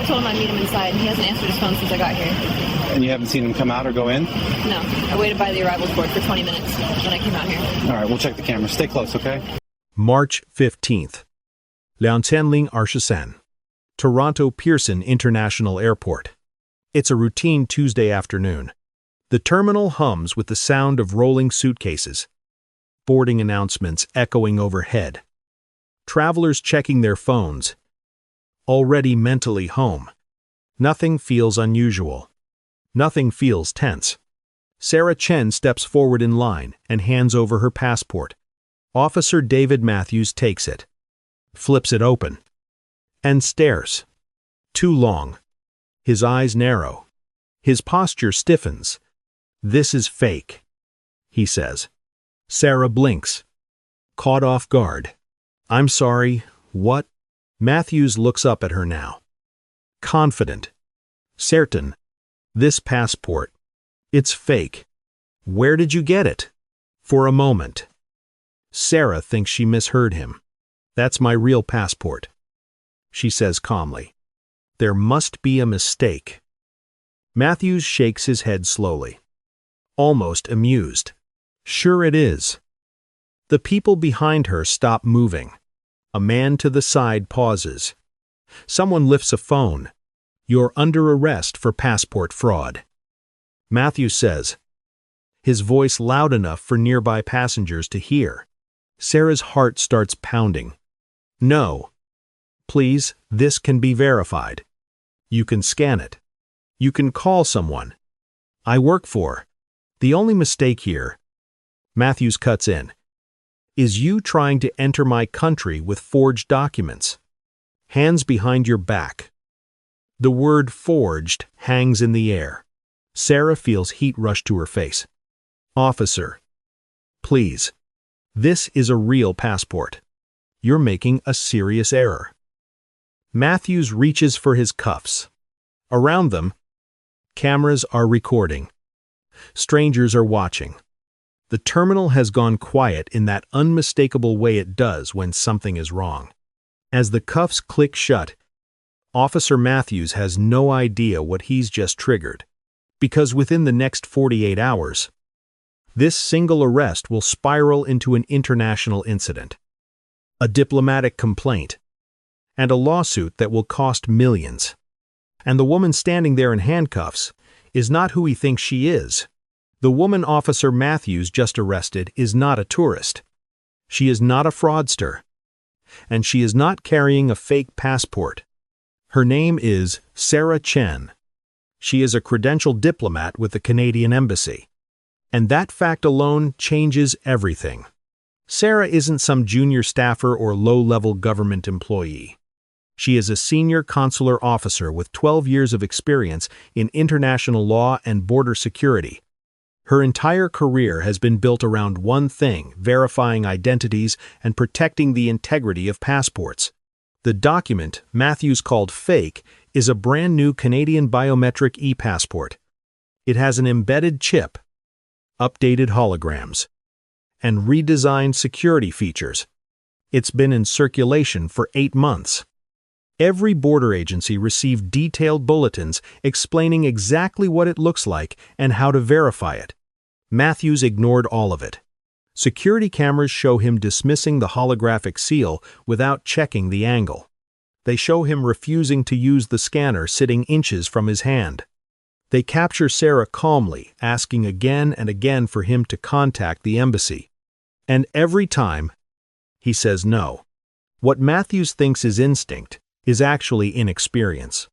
told him I'd meet him inside, and he hasn't answered his phone since I got here. And you haven't seen him come out or go in? No. I waited by the arrivals board for 20 minutes when I came out here. All right, we'll check the camera. Stay close, okay? March 15th. Liaotianling Arshasan, Toronto Pearson International Airport. It's a routine Tuesday afternoon. The terminal hums with the sound of rolling suitcases. Boarding announcements echoing overhead. Travelers checking their phones. Already mentally home. Nothing feels unusual. Nothing feels tense. Sarah Chen steps forward in line and hands over her passport. Officer David Matthews takes it, flips it open, and stares. Too long. His eyes narrow. His posture stiffens. "This is fake," he says. Sarah blinks, caught off guard. "I'm sorry, what?" Matthews looks up at her now. Confident. Certain. "This passport. It's fake. Where did you get it?" For a moment. Sarah thinks she misheard him. "That's my real passport," she says calmly. "There must be a mistake." Matthews shakes his head slowly, almost amused. "Sure it is." The people behind her stop moving. A man to the side pauses. Someone lifts a phone. "You're under arrest for passport fraud," Matthews says, his voice loud enough for nearby passengers to hear. Sarah's heart starts pounding. "No. Please, this can be verified. You can scan it. You can call someone. I work for. The only mistake here," Matthews cuts in, "is you trying to enter my country with forged documents. Hands behind your back." The word forged hangs in the air. Sarah feels heat rush to her face. "Officer, please. This is a real passport. You're making a serious error." Matthews reaches for his cuffs. Around them, cameras are recording. Strangers are watching. The terminal has gone quiet in that unmistakable way it does when something is wrong. As the cuffs click shut, Officer Matthews has no idea what he's just triggered, because within the next 48 hours, this single arrest will spiral into an international incident, a diplomatic complaint, and a lawsuit that will cost millions. And the woman standing there in handcuffs is not who he thinks she is. The woman Officer Matthews just arrested is not a tourist. She is not a fraudster. And she is not carrying a fake passport. Her name is Sarah Chen. She is a credentialed diplomat with the Canadian Embassy. And that fact alone changes everything. Sarah isn't some junior staffer or low-level government employee. She is a senior consular officer with 12 years of experience in international law and border security. Her entire career has been built around one thing: verifying identities and protecting the integrity of passports. The document Matthews called fake is a brand new Canadian biometric e-passport. It has an embedded chip, updated holograms, and redesigned security features. It's been in circulation for 8 months. Every border agency received detailed bulletins explaining exactly what it looks like and how to verify it. Matthews ignored all of it. Security cameras show him dismissing the holographic seal without checking the angle. They show him refusing to use the scanner sitting inches from his hand. They capture Sarah calmly, asking again and again for him to contact the embassy. And every time, he says no. What Matthews thinks is instinct is actually inexperience.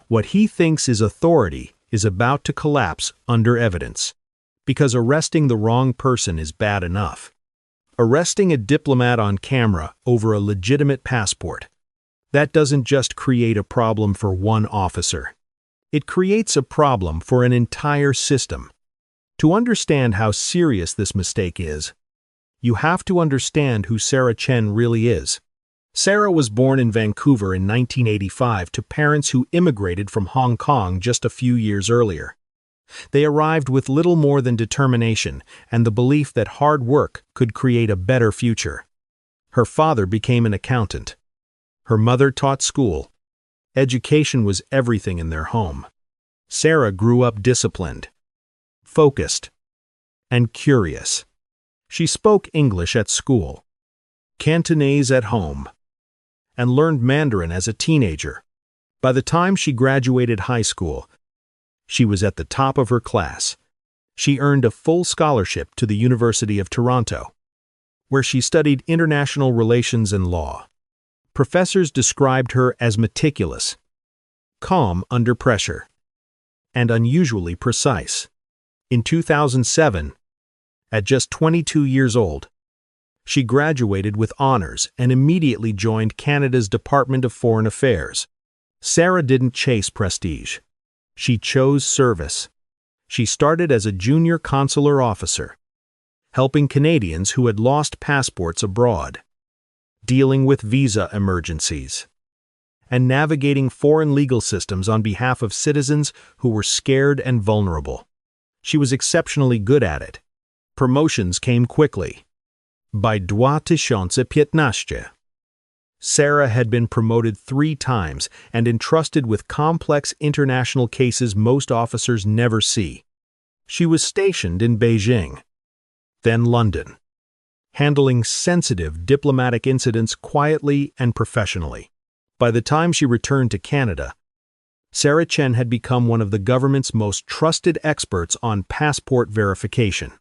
What he thinks is authority is about to collapse under evidence. Because arresting the wrong person is bad enough. Arresting a diplomat on camera over a legitimate passport, that doesn't just create a problem for one officer. It creates a problem for an entire system. To understand how serious this mistake is, you have to understand who Sarah Chen really is. Sarah was born in Vancouver in 1985 to parents who immigrated from Hong Kong just a few years earlier. They arrived with little more than determination and the belief that hard work could create a better future. Her father became an accountant. Her mother taught school. Education was everything in their home. Sarah grew up disciplined, focused, and curious. She spoke English at school, Cantonese at home, and learned Mandarin as a teenager. By the time she graduated high school, she was at the top of her class. She earned a full scholarship to the University of Toronto, where she studied international relations and law. Professors described her as meticulous, calm under pressure, and unusually precise. In 2007, at just 22 years old, she graduated with honors and immediately joined Canada's Department of Foreign Affairs. Sarah didn't chase prestige. She chose service. She started as a junior consular officer, helping Canadians who had lost passports abroad, dealing with visa emergencies, and navigating foreign legal systems on behalf of citizens who were scared and vulnerable. She was exceptionally good at it. Promotions came quickly. By 2015, Sarah had been promoted 3 times and entrusted with complex international cases most officers never see. She was stationed in Beijing, then London, handling sensitive diplomatic incidents quietly and professionally. By the time she returned to Canada, Sarah Chen had become one of the government's most trusted experts on passport verification.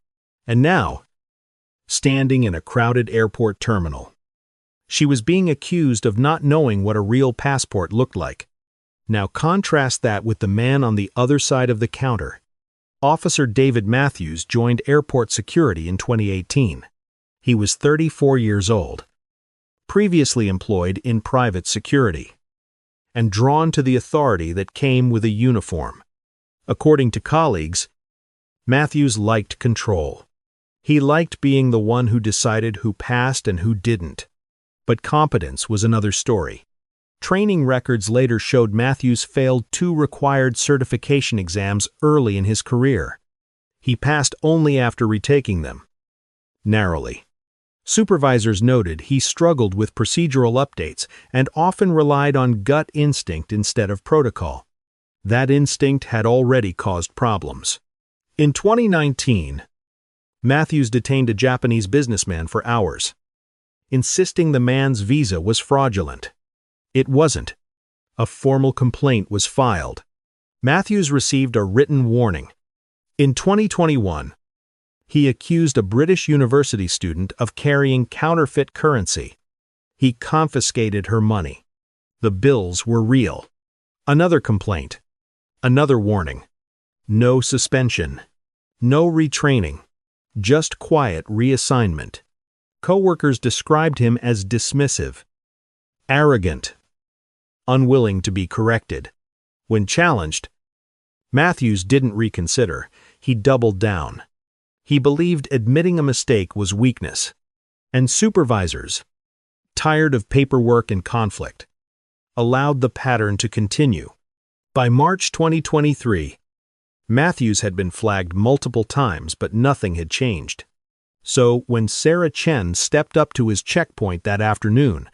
And now, standing in a crowded airport terminal, she was being accused of not knowing what a real passport looked like. Now contrast that with the man on the other side of the counter. Officer David Matthews joined airport security in 2018. He was 34 years old, previously employed in private security, and drawn to the authority that came with a uniform. According to colleagues, Matthews liked control. He liked being the one who decided who passed and who didn't. But competence was another story. Training records later showed Matthews failed 2 required certification exams early in his career. He passed only after retaking them, narrowly. Supervisors noted he struggled with procedural updates and often relied on gut instinct instead of protocol. That instinct had already caused problems. In 2019, Matthews detained a Japanese businessman for hours, insisting the man's visa was fraudulent. It wasn't. A formal complaint was filed. Matthews received a written warning. In 2021, he accused a British university student of carrying counterfeit currency. He confiscated her money. The bills were real. Another complaint. Another warning. No suspension. No retraining. Just quiet reassignment. Coworkers described him as dismissive, arrogant, unwilling to be corrected. When challenged, Matthews didn't reconsider. He doubled down. He believed admitting a mistake was weakness. And supervisors, tired of paperwork and conflict, allowed the pattern to continue. By March 2023, Matthews had been flagged multiple times, but nothing had changed. So, when Sarah Chen stepped up to his checkpoint that afternoon,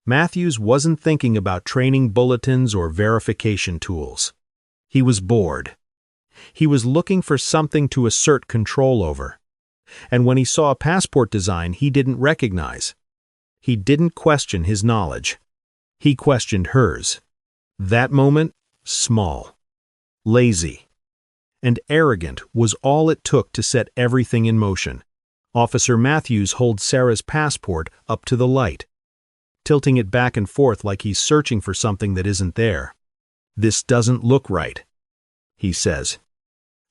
Matthews wasn't thinking about training bulletins or verification tools. He was bored. He was looking for something to assert control over. And when he saw a passport design he didn't recognize, he didn't question his knowledge. He questioned hers. That moment, small, lazy, and arrogant was all it took to set everything in motion. Officer Matthews holds Sarah's passport up to the light, tilting it back and forth like he's searching for something that isn't there. "This doesn't look right," he says.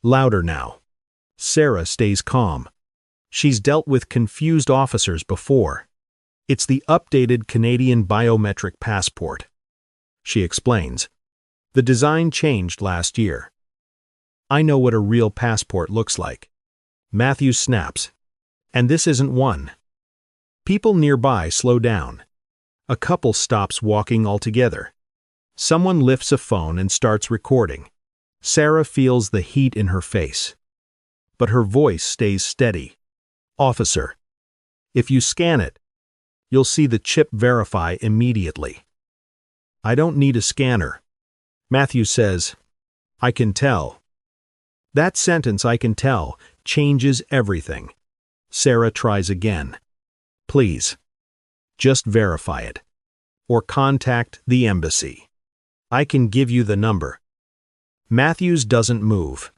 Louder now. Sarah stays calm. She's dealt with confused officers before. It's the updated Canadian biometric passport. She explains. The design changed last year. "I know what a real passport looks like." Matthews snaps. And this isn't one. People nearby slow down. A couple stops walking altogether. Someone lifts a phone and starts recording. Sarah feels the heat in her face, but her voice stays steady. "Officer, if you scan it, you'll see the chip verify immediately." I don't need a scanner. Matthews says, I can tell. That sentence, I can tell, changes everything. Sarah tries again. Please, just verify it. Or contact the embassy. I can give you the number. Matthews doesn't move.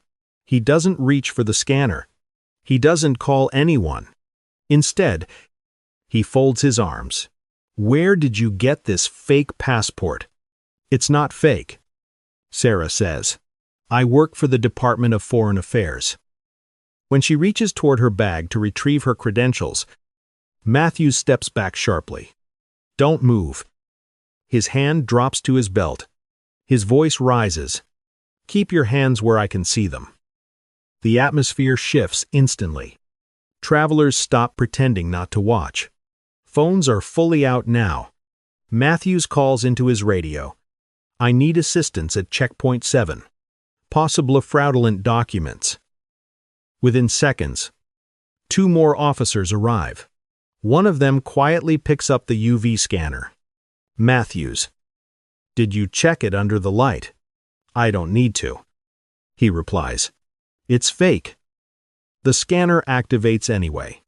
He doesn't reach for the scanner. He doesn't call anyone. Instead, he folds his arms. Where did you get this fake passport? It's not fake. Sarah says, I work for the Department of Foreign Affairs. When she reaches toward her bag to retrieve her credentials, Matthews steps back sharply. Don't move. His hand drops to his belt. His voice rises. Keep your hands where I can see them. The atmosphere shifts instantly. Travelers stop pretending not to watch. Phones are fully out now. Matthews calls into his radio. I need assistance at checkpoint 7. Possible fraudulent documents. Within seconds, 2 more officers arrive. One of them quietly picks up the UV scanner. Matthews. Did you check it under the light? I don't need to. He replies. It's fake. The scanner activates anyway.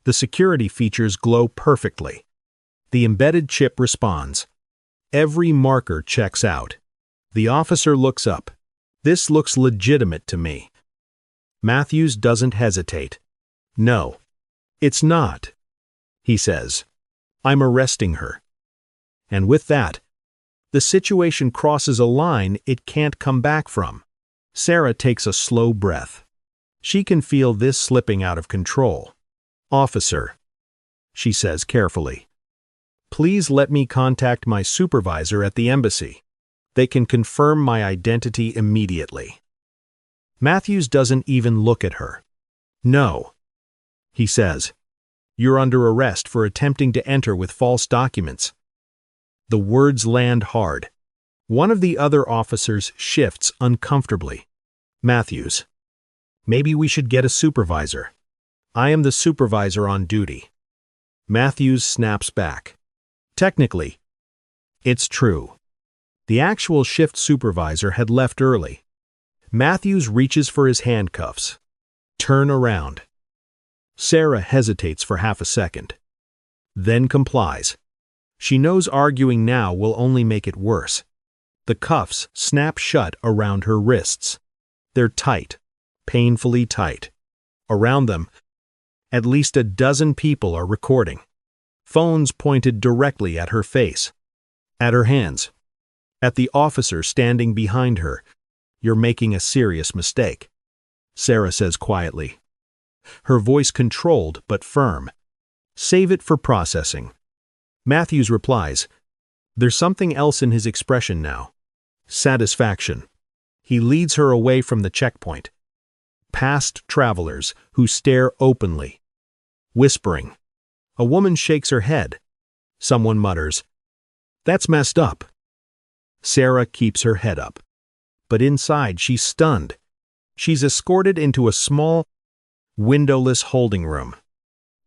The security features glow perfectly. The embedded chip responds. Every marker checks out. The officer looks up. This looks legitimate to me. Matthews doesn't hesitate. No, it's not, he says. I'm arresting her. And with that, the situation crosses a line it can't come back from. Sarah takes a slow breath. She can feel this slipping out of control. Officer, she says carefully, please let me contact my supervisor at the embassy. They can confirm my identity immediately. Matthews doesn't even look at her. No, he says. You're under arrest for attempting to enter with false documents. The words land hard. One of the other officers shifts uncomfortably. Matthews, maybe we should get a supervisor. I am the supervisor on duty. Matthews snaps back. Technically, it's true. The actual shift supervisor had left early. Matthews reaches for his handcuffs. Turn around. Sarah hesitates for half a second. Then complies. She knows arguing now will only make it worse. The cuffs snap shut around her wrists. They're tight, painfully tight. Around them, at least a dozen people are recording. Phones pointed directly at her face, at her hands, at the officer standing behind her. You're making a serious mistake, Sarah says quietly. Her voice controlled but firm. Save it for processing. Matthews replies. There's something else in his expression now. Satisfaction. He leads her away from the checkpoint. Past travelers who stare openly. Whispering. A woman shakes her head. Someone mutters, "That's messed up." Sarah keeps her head up. But inside she's stunned. She's escorted into a small, windowless holding room.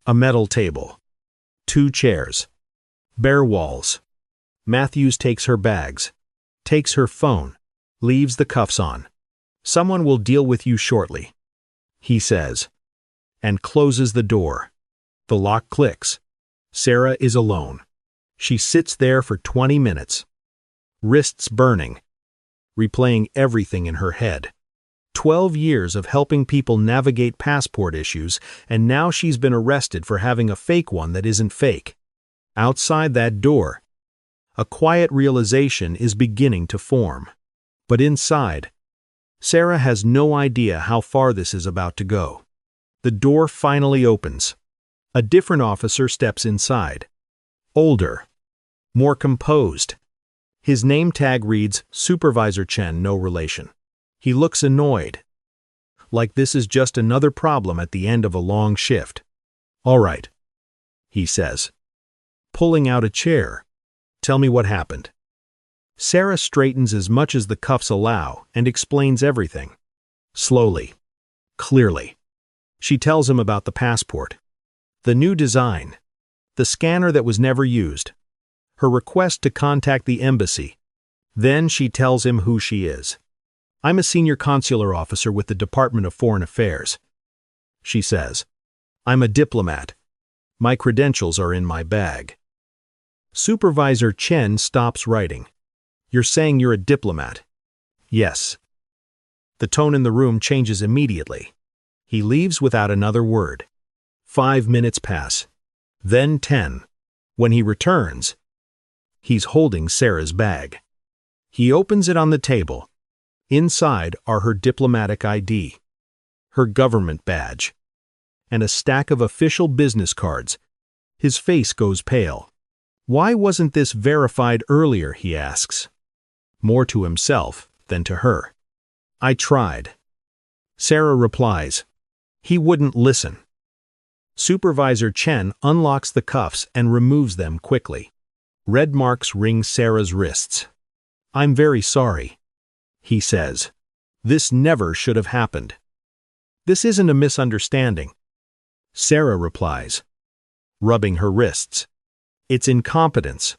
A metal table. 2 chairs. Bare walls. Matthews takes her bags. Takes her phone. Leaves the cuffs on. "Someone will deal with you shortly," he says. And closes the door. The lock clicks. Sarah is alone. She sits there for 20 minutes. Wrists burning. Replaying everything in her head. 12 years of helping people navigate passport issues, and now she's been arrested for having a fake one that isn't fake. Outside that door, a quiet realization is beginning to form. But inside, Sarah has no idea how far this is about to go. The door finally opens. A different officer steps inside. Older. More composed. His name tag reads Supervisor Chen, no relation. He looks annoyed. Like this is just another problem at the end of a long shift. "All right," he says. Pulling out a chair. "Tell me what happened." Sarah straightens as much as the cuffs allow and explains everything. Slowly. Clearly. She tells him about the passport. The new design. The scanner that was never used. her request to contact the embassy. Then she tells him who she is. "I'm a senior consular officer with the Department of Foreign Affairs," she says. "I'm a diplomat. My credentials are in my bag." Supervisor Chen stops writing. "You're saying you're a diplomat?" "Yes." The tone in the room changes immediately. He leaves without another word. 5 minutes pass. Then 10. When he returns, he's holding Sarah's bag. He opens it on the table. Inside are her diplomatic ID, her government badge, and a stack of official business cards. His face goes pale. Why wasn't this verified earlier, he asks. More to himself than to her. "I tried." Sarah replies. He wouldn't listen. Supervisor Chen unlocks the cuffs and removes them quickly. Red marks ring Sarah's wrists. "I'm very sorry," he says. "This never should have happened." "This isn't a misunderstanding," Sarah replies, rubbing her wrists. "It's incompetence.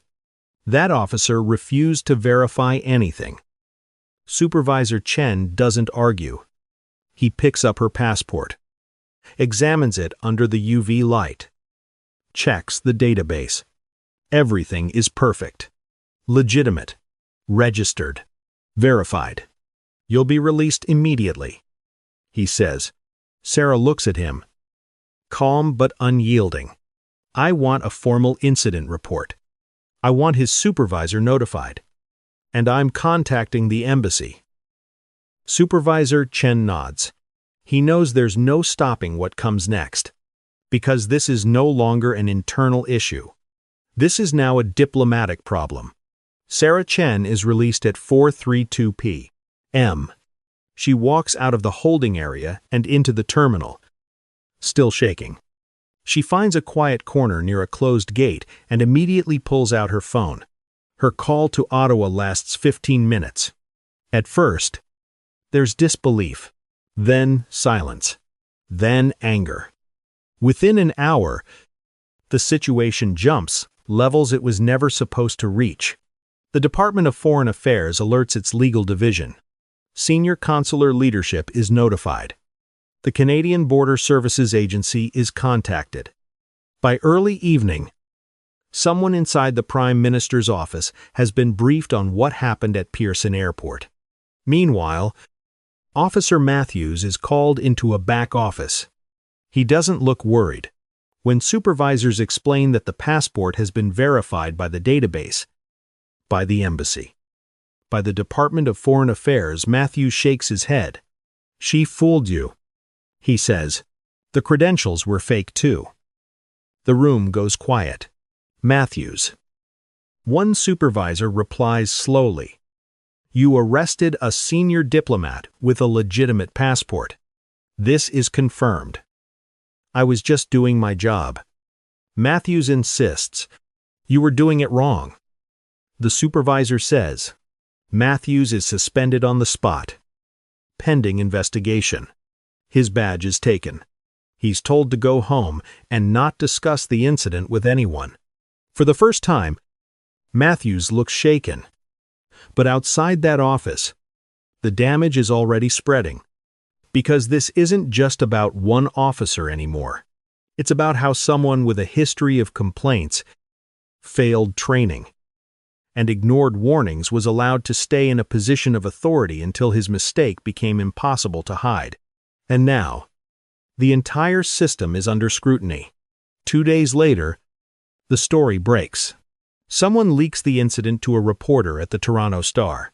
That officer refused to verify anything." Supervisor Chen doesn't argue. He picks up her passport, examines it under the UV light, checks the database. Everything is perfect, legitimate, registered, verified. "You'll be released immediately," he says. Sarah looks at him, calm but unyielding. "I want a formal incident report. I want his supervisor notified. And I'm contacting the embassy." Supervisor Chen nods. He knows there's no stopping what comes next, because this is no longer an internal issue. This is now a diplomatic problem. Sarah Chen is released at 4:32 p.m. She walks out of the holding area and into the terminal, still shaking. She finds a quiet corner near a closed gate and immediately pulls out her phone. Her call to Ottawa lasts 15 minutes. At first, there's disbelief, then silence, then anger. Within an hour, the situation jumps levels it was never supposed to reach. The Department of Foreign Affairs alerts its legal division. Senior consular leadership is notified. The Canadian Border Services Agency is contacted. By early evening, someone inside the Prime Minister's office has been briefed on what happened at Pearson Airport. Meanwhile, Officer Matthews is called into a back office. He doesn't look worried. When supervisors explain that the passport has been verified by the database, by the embassy, by the Department of Foreign Affairs, Matthews shakes his head. "She fooled you," he says. "The credentials were fake too." The room goes quiet. Matthews. One supervisor replies slowly. "You arrested a senior diplomat with a legitimate passport. This is confirmed." "I was just doing my job." Matthews insists. "You were doing it wrong." The supervisor says. Matthews is suspended on the spot. Pending investigation. His badge is taken. He's told to go home and not discuss the incident with anyone. For the first time, Matthews looks shaken. But outside that office, the damage is already spreading. Because this isn't just about one officer anymore. It's about how someone with a history of complaints, failed training, and ignored warnings was allowed to stay in a position of authority until his mistake became impossible to hide. And now, the entire system is under scrutiny. 2 days later, the story breaks. Someone leaks the incident to a reporter at the Toronto Star.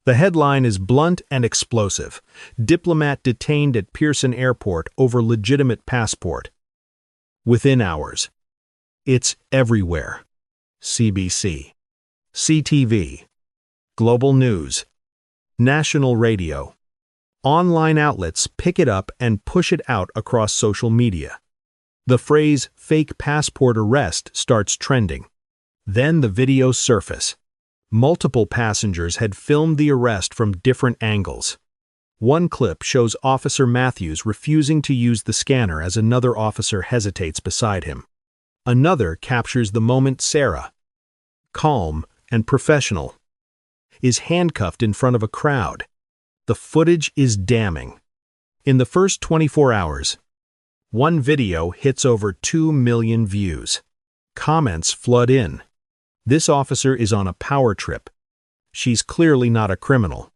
The headline is blunt and explosive. "Diplomat detained at Pearson Airport over legitimate passport." Within hours, it's everywhere. CBC, CTV, Global News, National Radio. Online outlets pick it up and push it out across social media. The phrase "fake passport arrest" starts trending. Then the videos surface. Multiple passengers had filmed the arrest from different angles. One clip shows Officer Matthews refusing to use the scanner as another officer hesitates beside him. Another captures the moment Sarah, calm and professional, is handcuffed in front of a crowd. The footage is damning. In the first 24 hours, one video hits over 2 million views. Comments flood in. This officer is on a power trip. She's clearly not a criminal.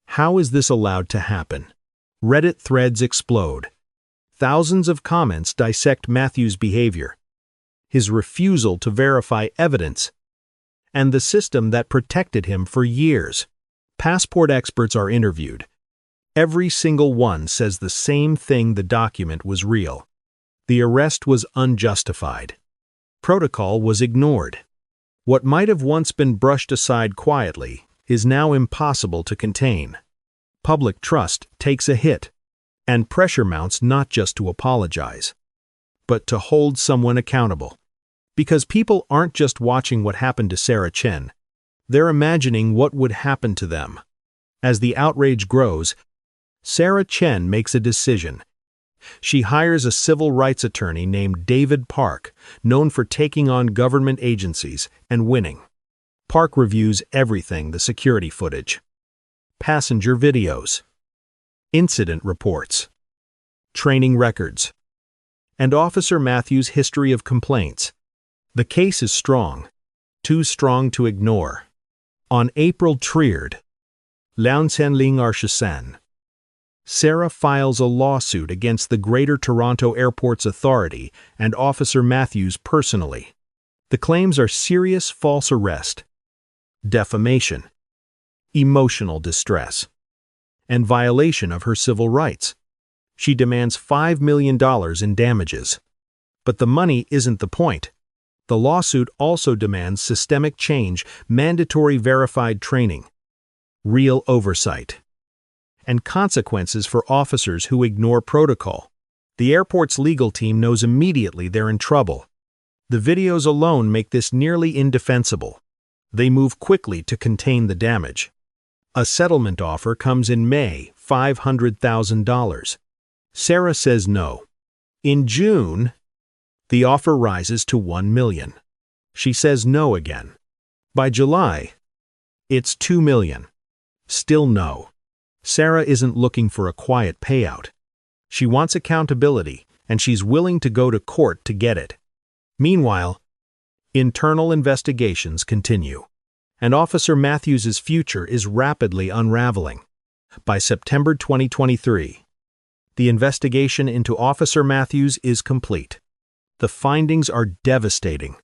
How is this allowed to happen? Reddit threads explode. Thousands of comments dissect Matthews' behavior, his refusal to verify evidence, and the system that protected him for years. Passport experts are interviewed. Every single one says the same thing: the document was real. The arrest was unjustified. Protocol was ignored. What might have once been brushed aside quietly is now impossible to contain. Public trust takes a hit, and pressure mounts not just to apologize, but to hold someone accountable. Because people aren't just watching what happened to Sarah Chen, they're imagining what would happen to them. As the outrage grows, Sarah Chen makes a decision. She hires a civil rights attorney named David Park, known for taking on government agencies and winning. Park reviews everything: the security footage, passenger videos, incident reports, training records, and Officer Matthews' history of complaints. The case is strong, too strong to ignore. On April 3rd, Lianchen Arshasan, Sarah files a lawsuit against the Greater Toronto Airports Authority and Officer Matthews personally. The claims are serious false arrest, defamation, emotional distress, and violation of her civil rights. She demands $5 million in damages. But the money isn't the point. The lawsuit also demands systemic change, mandatory verified training, real oversight, and consequences for officers who ignore protocol. The airport's legal team knows immediately they're in trouble. The videos alone make this nearly indefensible. They move quickly to contain the damage. A settlement offer comes in May, $500,000. Sarah says no. In June, the offer rises to $1 million. She says no again. By July, it's $2 million. Still no. Sarah isn't looking for a quiet payout. She wants accountability, and she's willing to go to court to get it. Meanwhile, internal investigations continue, and Officer Matthews' future is rapidly unraveling. By September 2023, the investigation into Officer Matthews is complete. The findings are devastating.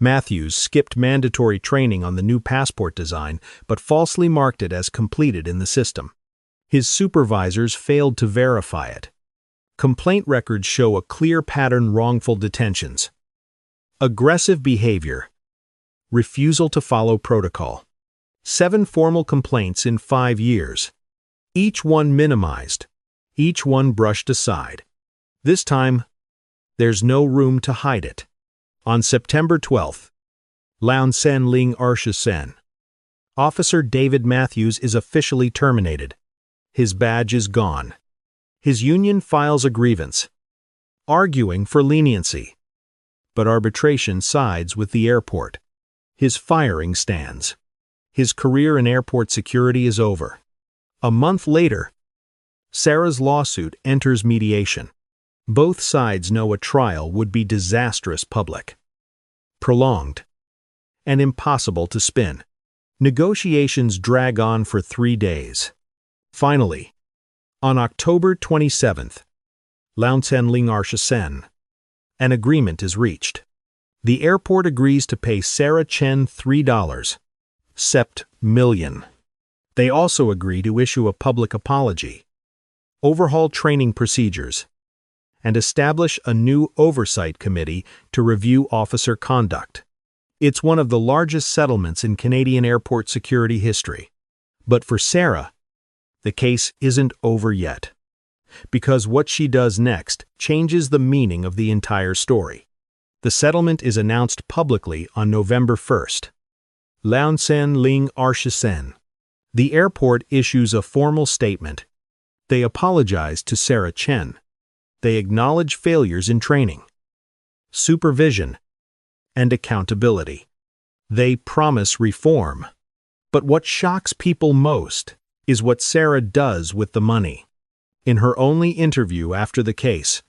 Matthews skipped mandatory training on the new passport design, but falsely marked it as completed in the system. His supervisors failed to verify it. Complaint records show a clear pattern: wrongful detentions, aggressive behavior, refusal to follow protocol. 7 formal complaints in 5 years. Each one minimized, each one brushed aside. This time, there's no room to hide it. On September 12th, Lianchen Arshasan, Officer David Matthews is officially terminated. His badge is gone. His union files a grievance, arguing for leniency. But arbitration sides with the airport. His firing stands. His career in airport security is over. A month later, Sarah's lawsuit enters mediation. Both sides know a trial would be disastrous: public, prolonged, and impossible to spin. Negotiations drag on for 3 days. Finally, on October 27th, Lianchen Arshasan, an agreement is reached. The airport agrees to pay Sarah Chen $3 million. They also agree to issue a public apology, overhaul training procedures, and establish a new oversight committee to review officer conduct. It's one of the largest settlements in Canadian airport security history. But for Sarah, the case isn't over yet, because what she does next changes the meaning of the entire story. The settlement is announced publicly on November 1st. Lianchen Arshasan. The airport issues a formal statement. They apologize to Sarah Chen. They acknowledge failures in training, supervision, and accountability. They promise reform. But what shocks people most is what Sarah does with the money. In her only interview after the case,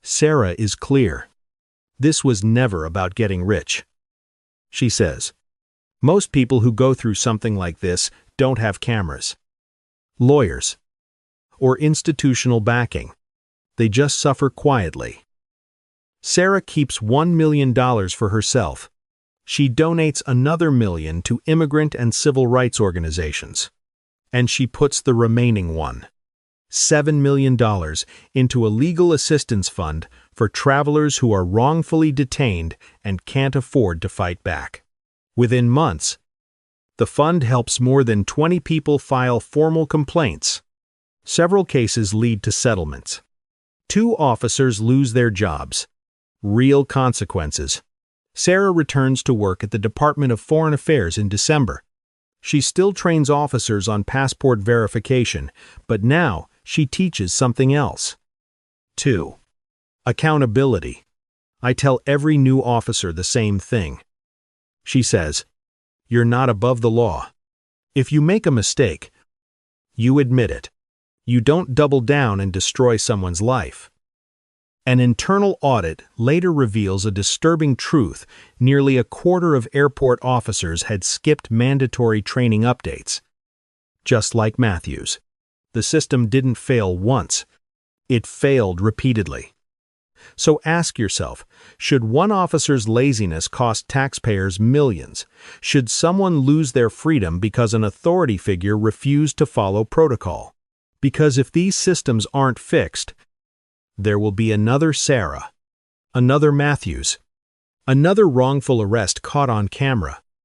Sarah is clear. This was never about getting rich. She says, most people who go through something like this don't have cameras, lawyers, or institutional backing. They just suffer quietly. Sarah keeps $1 million for herself. She donates another $1 million to immigrant and civil rights organizations. And she puts the remaining $7 million into a legal assistance fund for travelers who are wrongfully detained and can't afford to fight back. Within months, the fund helps more than 20 people file formal complaints. Several cases lead to settlements. 2 officers lose their jobs. Real consequences. Sarah returns to work at the Department of Foreign Affairs in December. She still trains officers on passport verification, but now she teaches something else. 2. Accountability. I tell every new officer the same thing. She says, you're not above the law. If you make a mistake, you admit it. You don't double down and destroy someone's life. An internal audit later reveals a disturbing truth. Nearly a quarter of airport officers had skipped mandatory training updates. Just like Matthews, the system didn't fail once. It failed repeatedly. So ask yourself, should one officer's laziness cost taxpayers millions? Should someone lose their freedom because an authority figure refused to follow protocol? Because if these systems aren't fixed, there will be another Sarah, another Matthews, another wrongful arrest caught on camera.